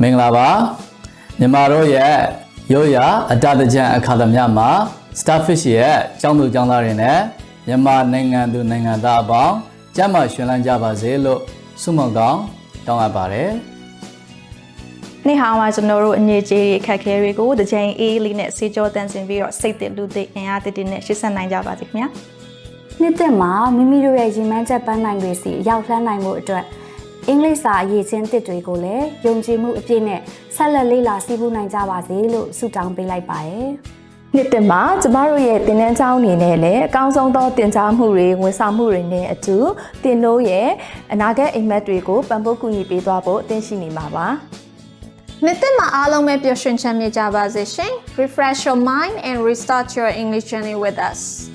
မင်္ဂလာပါမြန်မာတို့ရဲ့ရိုးရာအတတကြံအခါသမယမှာ Starfish ရဲ့ကျောင်းသူကျောင်းသားတွေနဲ့မြန်မာနိုင်ငံသူနိုင်ငံသားအပေါင်းကျမ်းမာရှင်လန်းကြပါစေလို့ဆုမွန်ကောင်းတောင်းအပ်ပါတယ်နေ့ဟာမှာကျွန်တော်တို့အငြိကြီးတွေအခက်အခဲတွေကိုတစ်ချိန်အေးလေးနဲ့စေကြောတန်ဆင်ပြီးတော့စိတ်တည်လူသိအင်အားတည်နဲ့ရှေ့ဆက်နိုင်ကြပါစေခင်ဗျာနှစ်သက်မှာမိမိတို့ရဲ့ရည်မှန်းချက်ပန်းနိုင်တွေစီရောက်လှမ်းနိုင်မှုအတွက်အင်္ဂလိပ်စာအရေးချင်းတစ်တွေကိုလည်းယုံကြည်မှုအပြည့်နဲ့ဆက်လက်လေ့လာစီးပူးနိုင်ကြပါစေလို့ဆုတောင်းပေးလိုက်ပါတယ်နှစ်သက်မှာကျမတို့ရဲ့သင်တန်းကျောင်းအနေနဲ့လည်းအကောင်းဆုံးသောသင်ကြားမှုတွေဝန်ဆောင်မှုတွေနဲ့အတူသင်တို့ရဲ့အနာဂတ်အိမ်မက်တွေကိုပံ့ပိုးကူညီပေးသွားဖို့အသင့်ရှိနေမှာပါနှစ်သက်မှာအားလုံးပဲပျော်ရွှင်ချမ်းမြေ့ကြပါစေရှင် Refresh your mind and restart your English journey with us